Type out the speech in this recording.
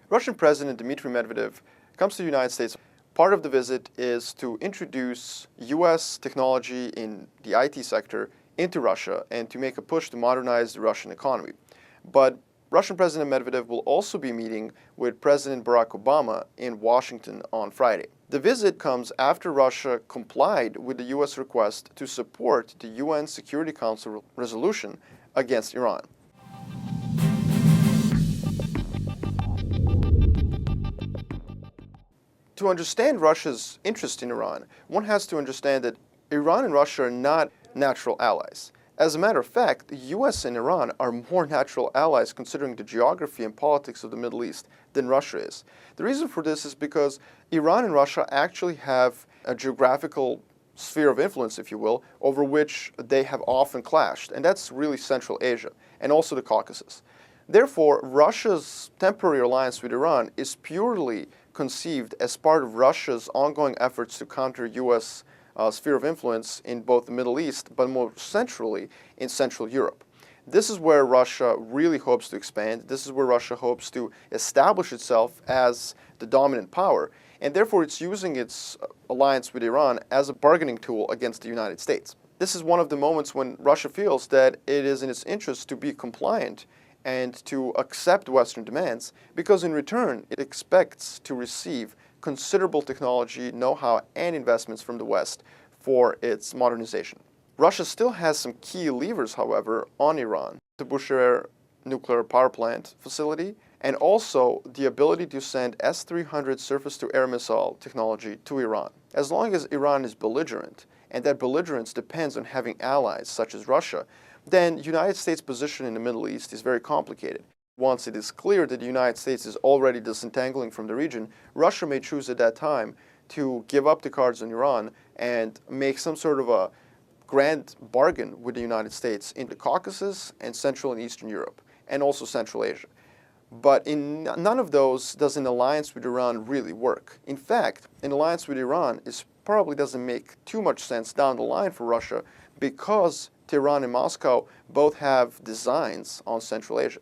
Russian President Dmitry Medvedev comes to the United States. Part of the visit is to introduce U.S. technology in the IT sector into Russia and to make a push to modernize the Russian economy. But Russian President Medvedev will also be meeting with President Barack Obama in Washington on Friday. The visit comes after Russia complied with the U.S. request to support the UN Security Council resolution against Iran. To understand Russia's interest in Iran, one has to understand that Iran and Russia are not natural allies. As a matter of fact, the US and Iran are more natural allies considering the geography and politics of the Middle East than Russia is. The reason for this is because Iran and Russia actually have a geographical sphere of influence, if you will, over which they have often clashed, and that's really Central Asia and also the Caucasus. Therefore, Russia's temporary alliance with Iran is purely conceived as part of Russia's ongoing efforts to counter US sphere of influence in both the Middle East, but more centrally in Central Europe. This is where Russia really hopes to expand. This is where Russia hopes to establish itself as the dominant power, and therefore it's using its alliance with Iran as a bargaining tool against the United States. This is one of the moments when Russia feels that it is in its interest to be compliant and to accept Western demands, because in return it expects to receive considerable technology, know-how, and investments from the West for its modernization. Russia still has some key levers, however, on Iran: the Bushehr nuclear power plant facility, and also the ability to send S-300 surface-to-air missile technology to Iran. As long as Iran is belligerent, and that belligerence depends on having allies such as Russia, then the United States' position in the Middle East is very complicated. Once it is clear that the United States is already disentangling from the region, Russia may choose at that time to give up the cards on Iran and make some sort of a grand bargain with the United States in the Caucasus and Central and Eastern Europe, and also Central Asia. But in none of those does an alliance with Iran really work. In fact, an alliance with Iran probably doesn't make too much sense down the line for Russia, because Tehran and Moscow both have designs on Central Asia.